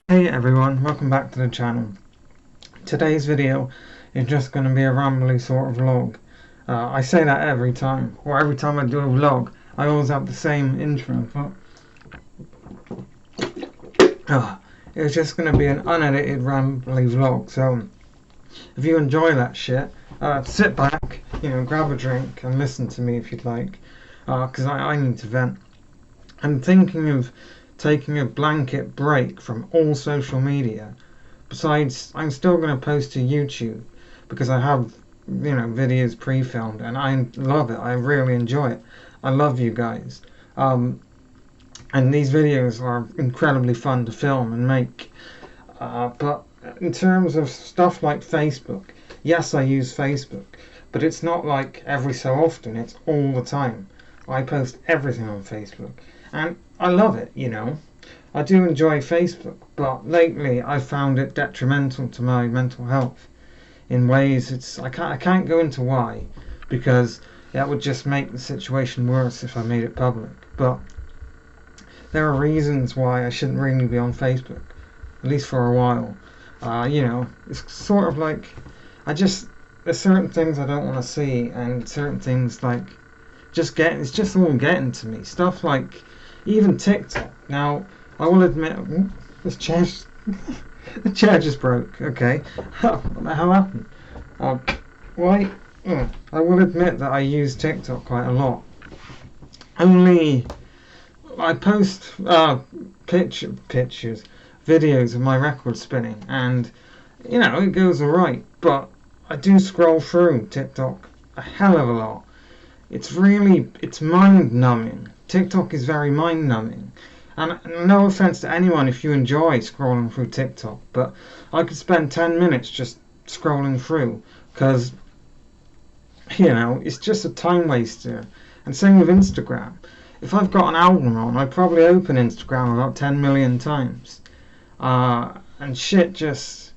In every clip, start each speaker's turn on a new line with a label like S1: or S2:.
S1: Hey everyone, welcome back to the channel. Today's video is just going to be a rambly sort of vlog. I say that every time, or every time I do a vlog, I always have the same intro, but it's just going to be an unedited rambly vlog. So if you enjoy that shit, sit back, grab a drink and listen to me if you'd like, because I need to vent. I'm thinking of taking a blanket break from all social media. Besides, I'm still going to post to YouTube because I have, videos pre-filmed and I love it. I really enjoy it. I love you guys. And these videos are incredibly fun to film and make. But in terms of stuff like Facebook, yes, I use Facebook, but it's not like every so often, it's all the time. I post everything on Facebook. And I love it, I do enjoy Facebook, but lately I found it detrimental to my mental health in ways I can't go into why, because that would just make the situation worse if I made it public. But there are reasons why I shouldn't really be on Facebook, at least for a while. It's sort of like there's certain things I don't want to see, and certain things it's just all getting to me. Stuff like even TikTok. Now, I will admit, the chair just broke. Okay, what the hell happened? Why? I will admit that I use TikTok quite a lot. Only I post pictures, videos of my record spinning, and it goes alright. But I do scroll through TikTok a hell of a lot. It's mind numbing. TikTok is very mind numbing. And no offense to anyone if you enjoy scrolling through TikTok, but I could spend 10 minutes just scrolling through because, it's just a time waster. And same with Instagram. If I've got an album on, I probably open Instagram about 10 million times. And shit just,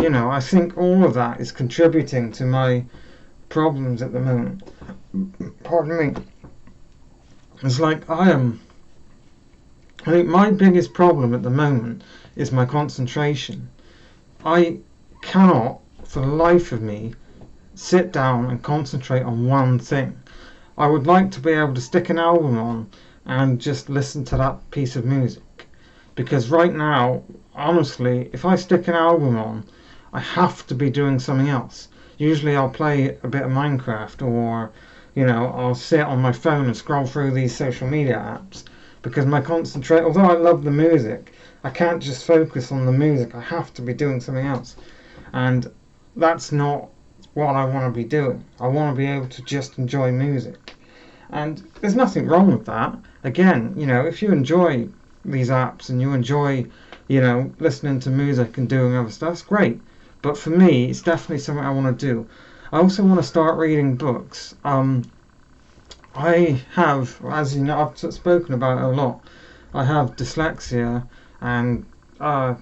S1: I think all of that is contributing to my problems at the moment. Pardon me. It's like I think my biggest problem at the moment is my concentration. I cannot, for the life of me, sit down and concentrate on one thing. I would like to be able to stick an album on and just listen to that piece of music. Because right now, honestly, if I stick an album on, I have to be doing something else. Usually I'll play a bit of Minecraft, or I'll sit on my phone and scroll through these social media apps, because although I love the music, I can't just focus on the music. I have to be doing something else, and that's not what I want to be doing. I want to be able to just enjoy music, and there's nothing wrong with that. Again, if you enjoy these apps and you enjoy, listening to music and doing other stuff, it's great. But for me, it's definitely something I want to do. I also want to start reading books. I have, as you know, I've spoken about it a lot. I have dyslexia and all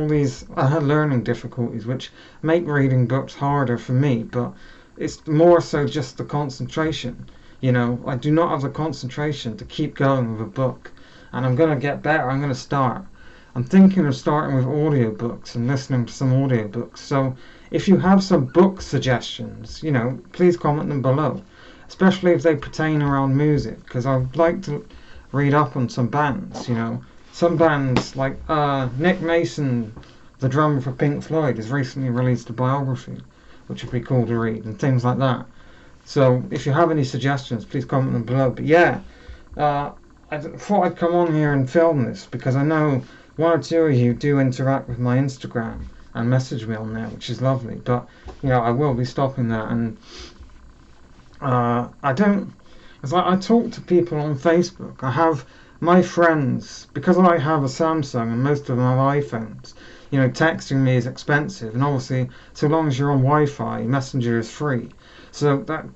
S1: these learning difficulties, which make reading books harder for me. But it's more so just the concentration. I do not have the concentration to keep going with a book, and I'm going to get better. I'm going to start. I'm thinking of starting with audiobooks and listening to some audiobooks. So if you have some book suggestions, please comment them below, especially if they pertain around music, because I'd like to read up on some bands. Some bands like Nick Mason, the drummer for Pink Floyd, has recently released a biography, which would be cool to read, and things like that. So if you have any suggestions, please comment them below. But yeah, I thought I'd come on here and film this because I know one or two of you do interact with my Instagram and message me on there, which is lovely. But I will be stopping that, and I talk to people on Facebook. I have my friends, because I have a Samsung and most of them have iPhones. Texting me is expensive, and obviously, so long as you're on Wi-Fi, Messenger is free. So that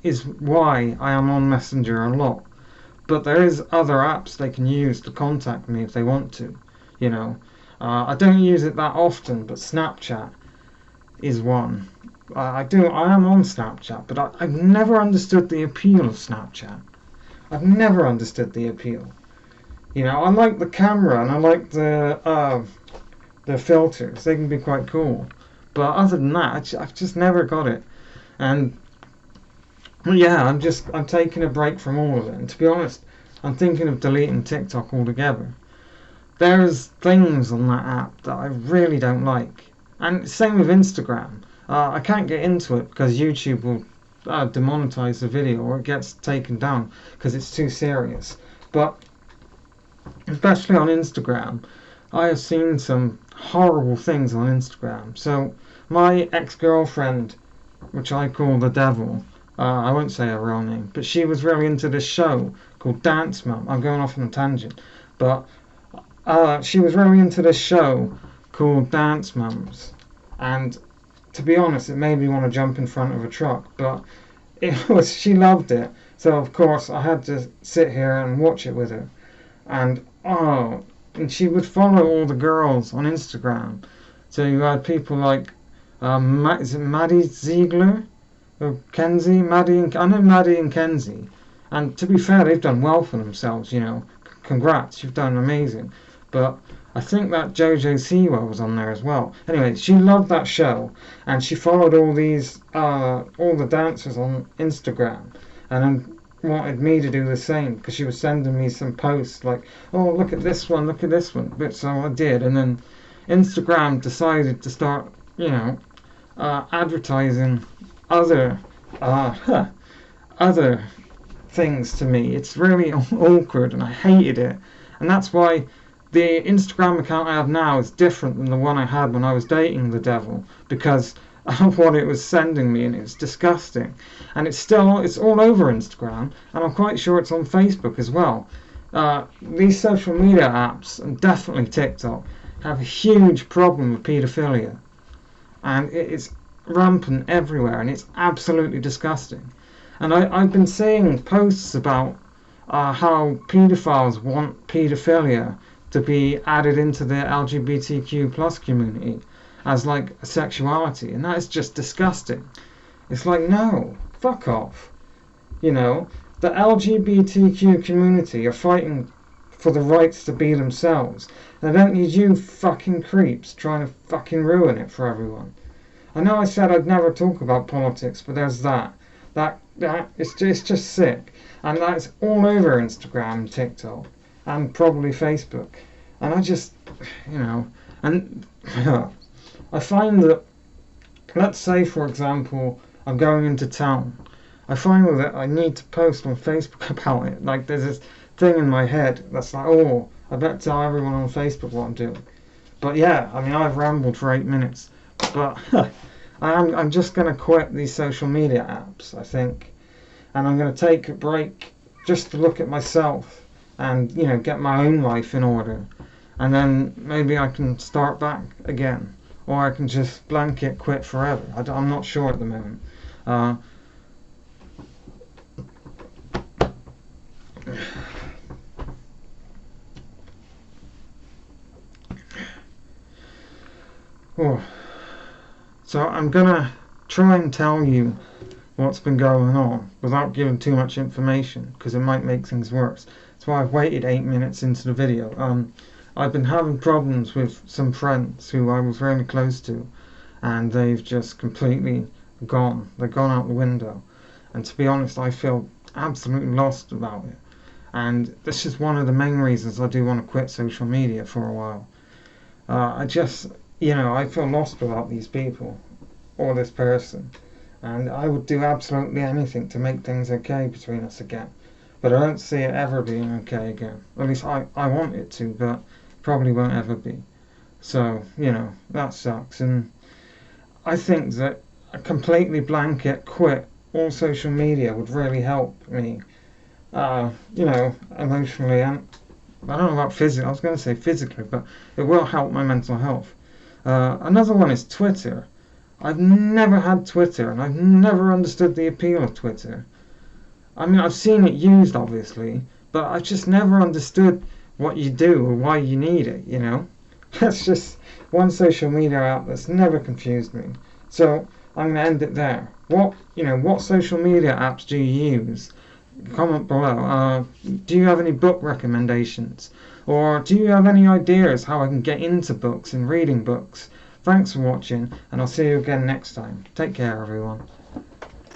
S1: is why I am on Messenger a lot. But there is other apps they can use to contact me if they want to. I don't use it that often, but Snapchat is one. I am on Snapchat, but I've never understood the appeal of Snapchat. I've never understood the appeal. You know, I like the camera and I like the filters. They can be quite cool. But other than that, I've just never got it. And well, yeah, I'm taking a break from all of it. And to be honest, I'm thinking of deleting TikTok altogether. There's things on that app that I really don't like. And same with Instagram. I can't get into it because YouTube will demonetize the video or it gets taken down because it's too serious. But especially on Instagram, I have seen some horrible things on Instagram. So my ex-girlfriend, which I call the devil, I won't say her real name, but she was really into this show called Dance Mum. I'm going off on a tangent, but she was really into this show called Dance Mums, and to be honest, it made me want to jump in front of a truck. But she loved it, so of course I had to sit here and watch it with her, and and she would follow all the girls on Instagram. So you had people like is it Maddie Ziegler? Or Kenzie, I know Maddie and Kenzie, and to be fair, they've done well for themselves. You know, congrats, you've done amazing. But I think that JoJo Siwa was on there as well. Anyway, she loved that show, and she followed all the dancers on Instagram, and then wanted me to do the same because she was sending me some posts like, oh, look at this one, look at this one. But so I did, and then Instagram decided to start, advertising other other things to me. It's really awkward and I hated it, and that's why the Instagram account I have now is different than the one I had when I was dating the devil, because of what it was sending me, and it's disgusting. And it's all over Instagram, and I'm quite sure it's on Facebook as well. These social media apps, and definitely TikTok, have a huge problem with paedophilia, and it's rampant everywhere, and it's absolutely disgusting. And I've been seeing posts about how paedophiles want paedophilia to be added into the LGBTQ plus community as like a sexuality, and that is just disgusting. It's like, no, fuck off. You know, the LGBTQ community are fighting for the rights to be themselves, and I don't need you fucking creeps trying to fucking ruin it for everyone. I know I said I'd never talk about politics, but there's that it's just sick, and that's all over Instagram and TikTok and probably Facebook. And I just, and I find that, let's say for example I'm going into town, I find that I need to post on Facebook about it. Like there's this thing in my head that's like, oh, I better tell everyone on Facebook what I'm doing. But yeah, I mean, I've rambled for 8 minutes, but I'm just going to quit these social media apps, I think, and I'm going to take a break just to look at myself and, get my own life in order, and then maybe I can start back again, or I can just blanket quit forever. I'm not sure at the moment. So I'm gonna try and tell you what's been going on without giving too much information, because it might make things worse. That's why I've waited 8 minutes into the video. I've been having problems with some friends who I was really close to, and they've just completely gone. They've gone out the window, and to be honest, I feel absolutely lost about it. And this is one of the main reasons I do want to quit social media for a while. I feel lost without these people or this person, and I would do absolutely anything to make things okay between us again. But I don't see it ever being okay again. At least I want it to, but probably won't ever be. So, that sucks. And I think that a completely blanket quit all social media would really help me, emotionally, and I don't know about physically. I was going to say physically, but it will help my mental health. Another one is Twitter. I've never had Twitter, and I've never understood the appeal of Twitter. I mean, I've seen it used, obviously, but I've just never understood what you do or why you need it, That's just one social media app that's never confused me. So, I'm going to end it there. What social media apps do you use? Comment below. Do you have any book recommendations? Or do you have any ideas how I can get into books and reading books? Thanks for watching, and I'll see you again next time. Take care, everyone.